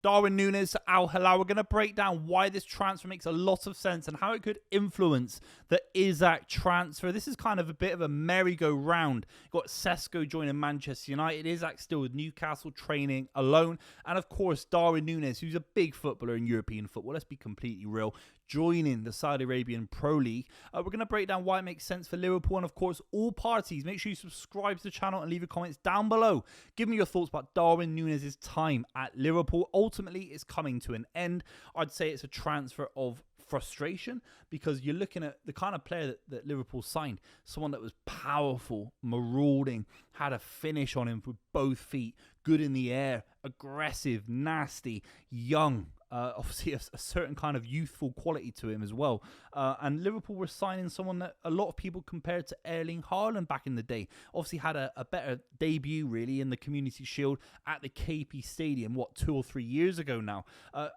Darwin Nunez to Al-Hilal. We're going to break down why this transfer makes a lot of sense and how it could influence the Isak transfer. This is kind of a bit of a merry-go-round. You've got Sesko joining Manchester United. Isak still with Newcastle training alone. And of course, Darwin Nunez, who's a big footballer in European football. Let's be completely real. Joining the Saudi Arabian Pro League. We're going to break down why it makes sense for Liverpool and, of course, all parties. Make sure you subscribe to the channel and leave your comments down below. Give me your thoughts about Darwin Nunez' time at Liverpool. Ultimately, it's coming to an end. I'd say it's a transfer of frustration because you're looking at the kind of player that Liverpool signed. Someone that was powerful, marauding, had a finish on him with both feet, good in the air, aggressive, nasty, young. Obviously a certain kind of youthful quality to him as well. And Liverpool were signing someone that a lot of people compared to Erling Haaland back in the day. Obviously had a better debut really in the Community Shield at the KP Stadium, 2 or 3 years ago now.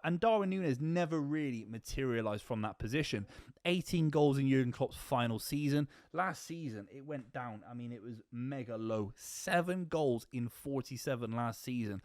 And Darwin Nunez never really materialised from that position. 18 goals in Jurgen Klopp's final season. Last season, it went down. I mean, it was mega low. 7 goals in 47 last season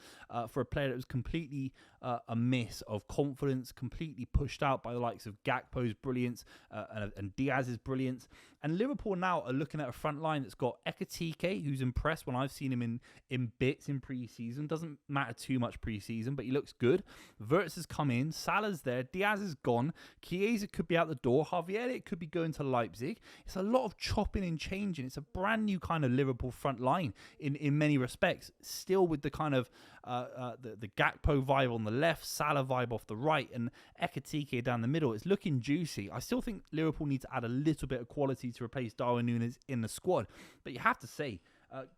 for a player that was completely a miss of confidence, completely pushed out by the likes of Gakpo's brilliance and Diaz's brilliance. And Liverpool now are looking at a front line that's got Ekitike, who's impressed when I've seen him in bits in pre-season. Doesn't matter too much pre-season, but he looks good. Wirtz has come in. Salah's there. Diaz is gone. Chiesa could be out the door. Javier Elliott could be going to Leipzig. It's a lot of chopping and changing. It's a brand new kind of Liverpool front line in many respects. Still with the kind of the Gakpo vibe on the left, Salah vibe off the right, and Ekitike down the middle. It's looking juicy. I still think Liverpool need to add a little bit of quality to replace Darwin Nunez in the squad. But you have to say,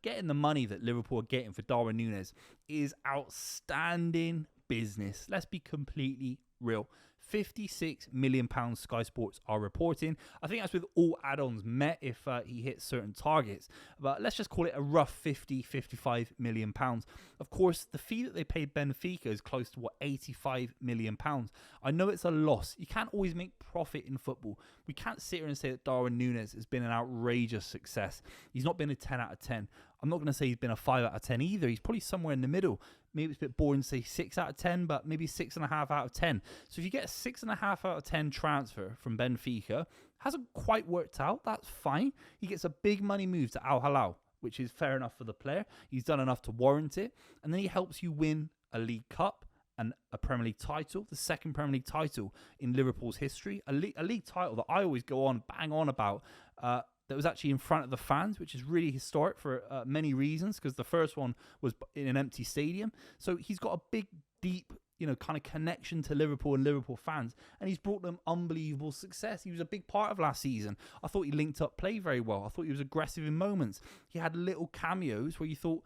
getting the money that Liverpool are getting for Darwin Nunez is outstanding business. Let's be completely real. £56 million Sky Sports are reporting. I think that's with all add-ons met if he hits certain targets. But let's just call it a rough 55 million pounds. Of course, the fee that they paid Benfica is close to, 85 million pounds. I know it's a loss. You can't always make profit in football. We can't sit here and say that Darwin Nunez has been an outrageous success. He's not been a 10 out of 10. I'm not going to say he's been a 5 out of 10 either. He's probably somewhere in the middle. Maybe it's a bit boring to say 6 out of 10, but maybe 6.5 out of 10. So if you get a 6.5 out of 10 transfer from Benfica, hasn't quite worked out, that's fine. He gets a big money move to Al-Hilal, which is fair enough for the player. He's done enough to warrant it. And then he helps you win a League Cup and a Premier League title, the second Premier League title in Liverpool's history. A league title that I always go on, bang on about, that was actually in front of the fans, which is really historic for many reasons, because the first one was in an empty stadium. So he's got a big, deep, kind of connection to Liverpool and Liverpool fans, and he's brought them unbelievable success. He was a big part of last season. I thought he linked up play very well. I thought he was aggressive in moments. He had little cameos where you thought,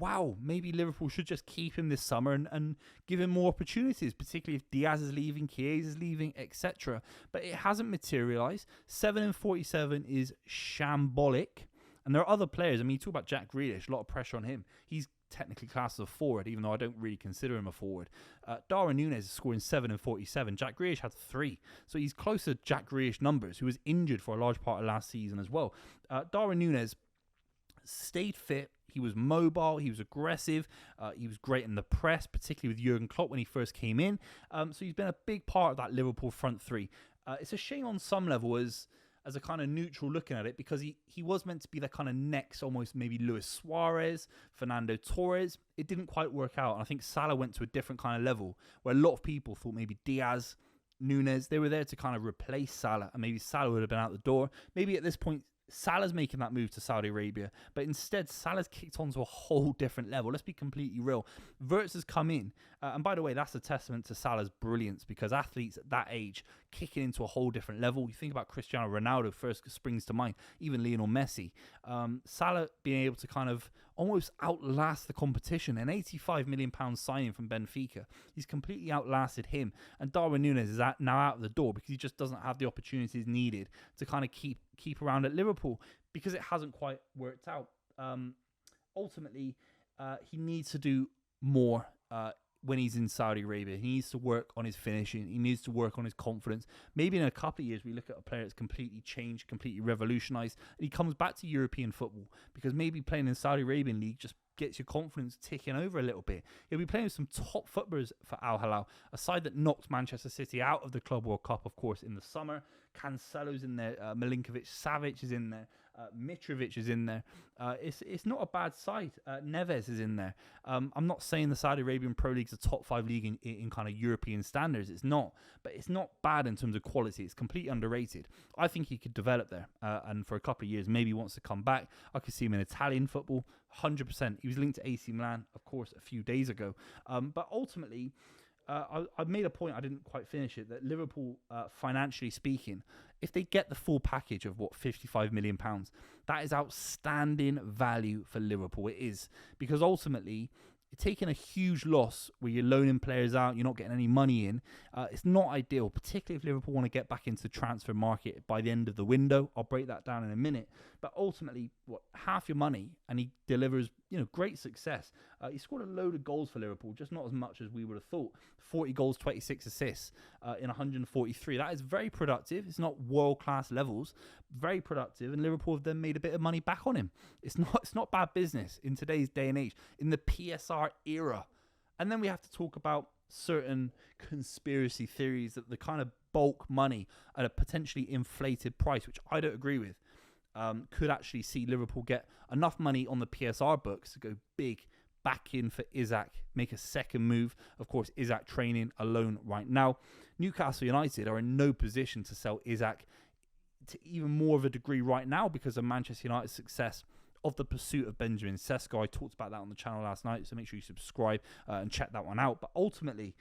wow, maybe Liverpool should just keep him this summer and give him more opportunities, particularly if Diaz is leaving, Chiesa is leaving, etc. But it hasn't materialised. 7 in 47 is shambolic. And there are other players. I mean, you talk about Jack Grealish, a lot of pressure on him. He's technically classed as a forward, even though I don't really consider him a forward. Darwin Nunez is scoring 7 in 47. Jack Grealish had 3. So he's close to Jack Grealish numbers, who was injured for a large part of last season as well. Darwin Nunez stayed fit. He was mobile. He was aggressive. He was great in the press, particularly with Jurgen Klopp when he first came in. So he's been a big part of that Liverpool front three. It's a shame on some level as a kind of neutral looking at it, because he was meant to be the kind of next, almost maybe Luis Suarez, Fernando Torres. It didn't quite work out. And I think Salah went to a different kind of level where a lot of people thought maybe Diaz, Nunez, they were there to kind of replace Salah, and maybe Salah would have been out the door. Maybe at this point, Salah's making that move to Saudi Arabia, but instead Salah's kicked onto a whole different level. Let's be completely real. Wirtz has come in, and by the way, that's a testament to Salah's brilliance, because athletes at that age kicking into a whole different level. You think about Cristiano Ronaldo, first springs to mind, even Lionel Messi. Salah being able to kind of almost outlast the competition. An £85 million signing from Benfica. He's completely outlasted him, and Darwin Nunez is now out of the door because he just doesn't have the opportunities needed to kind of keep around at Liverpool, because it hasn't quite worked out. Ultimately, he needs to do more when he's in Saudi Arabia. He needs to work on his finishing. He needs to work on his confidence. Maybe in a couple of years, we look at a player that's completely changed, completely revolutionized, and he comes back to European football, because maybe playing in Saudi Arabian league just gets your confidence ticking over a little bit. He'll be playing with some top footballers for Al-Hilal, a side that knocked Manchester City out of the Club World Cup, of course, in the summer. Cancelo's in there, Milinkovic-Savic is in there, Mitrovic is in there. It's not a bad side. Neves is in there. I'm not saying the Saudi Arabian Pro League is a top 5 league in kind of European standards. It's not, but it's not bad in terms of quality. It's completely underrated. I think he could develop there, and for a couple of years, maybe he wants to come back. I could see him in Italian football, 100%. He was linked to AC Milan, of course, a few days ago. But ultimately, I made a point, I didn't quite finish it, that Liverpool, financially speaking, if they get the full package of, £55 million, that is outstanding value for Liverpool. It is. Because ultimately, taking a huge loss where you're loaning players out, you're not getting any money in, it's not ideal, particularly if Liverpool want to get back into the transfer market by the end of the window. I'll break that down in a minute. But ultimately, half your money, and he delivers, great success. He scored a load of goals for Liverpool, just not as much as we would have thought. 40 goals, 26 assists in 143. That is very productive. It's not world-class levels, very productive, and Liverpool have then made a bit of money back on him. It's not bad business in today's day and age, in the PSR era. And then we have to talk about certain conspiracy theories that the kind of bulk money at a potentially inflated price, which I don't agree with, could actually see Liverpool get enough money on the PSR books to go big back in for Isak, make a second move. Of course, Isak training alone right now. Newcastle United are in no position to sell Isak to even more of a degree right now because of Manchester United's success of the pursuit of Benjamin Sesko. I talked about that on the channel last night, so make sure you subscribe and check that one out. But ultimately,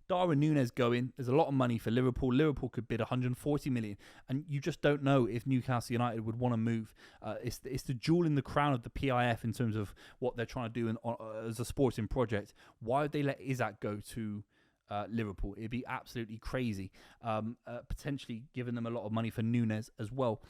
Darwin Nunez going, there's a lot of money for Liverpool. Liverpool could bid 140 million, and you just don't know if Newcastle United would want to move. It's the jewel in the crown of the PIF in terms of what they're trying to do as a sporting project. Why would they let Isak go to Liverpool? It'd be absolutely crazy. Potentially giving them a lot of money for Nunez as well.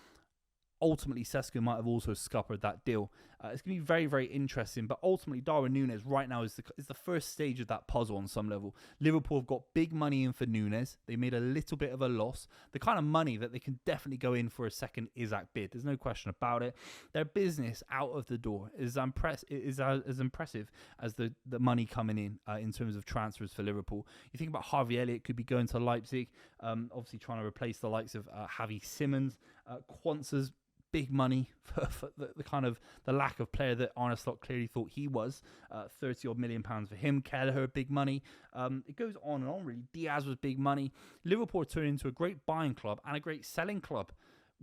Ultimately, Sesko might have also scuppered that deal. It's going to be very, very interesting. But ultimately, Darwin Nunez right now is the first stage of that puzzle on some level. Liverpool have got big money in for Nunez. They made a little bit of a loss. The kind of money that they can definitely go in for a second Isak bid. There's no question about it. Their business out of the door is as impressive as the money coming in terms of transfers for Liverpool. You think about Harvey Elliott could be going to Leipzig, obviously trying to replace the likes of Javi Simmons. Quanza's big money for the kind of the lack of player that Arne Slot clearly thought he was. 30 odd million pounds for him. Kelleher, big money. It goes on and on really. Diaz was big money. Liverpool turned into a great buying club and a great selling club.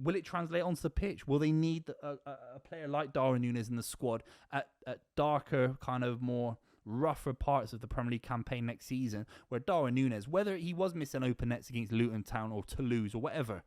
Will it translate onto the pitch? Will they need a player like Darwin Nunez in the squad at darker, kind of more rougher parts of the Premier League campaign next season, where Darwin Nunez, whether he was missing open nets against Luton Town or Toulouse or whatever,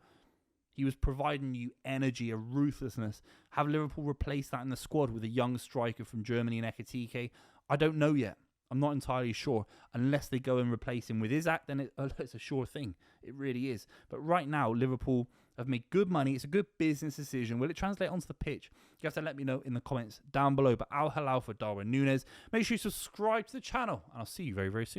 he was providing you energy, a ruthlessness. Have Liverpool replace that in the squad with a young striker from Germany in Ekitike? I don't know yet. I'm not entirely sure. Unless they go and replace him with Isak, then it's a sure thing. It really is. But right now, Liverpool have made good money. It's a good business decision. Will it translate onto the pitch? You have to let me know in the comments down below. But Al-Hilal for Darwin Nunez. Make sure you subscribe to the channel, and I'll see you very, very soon.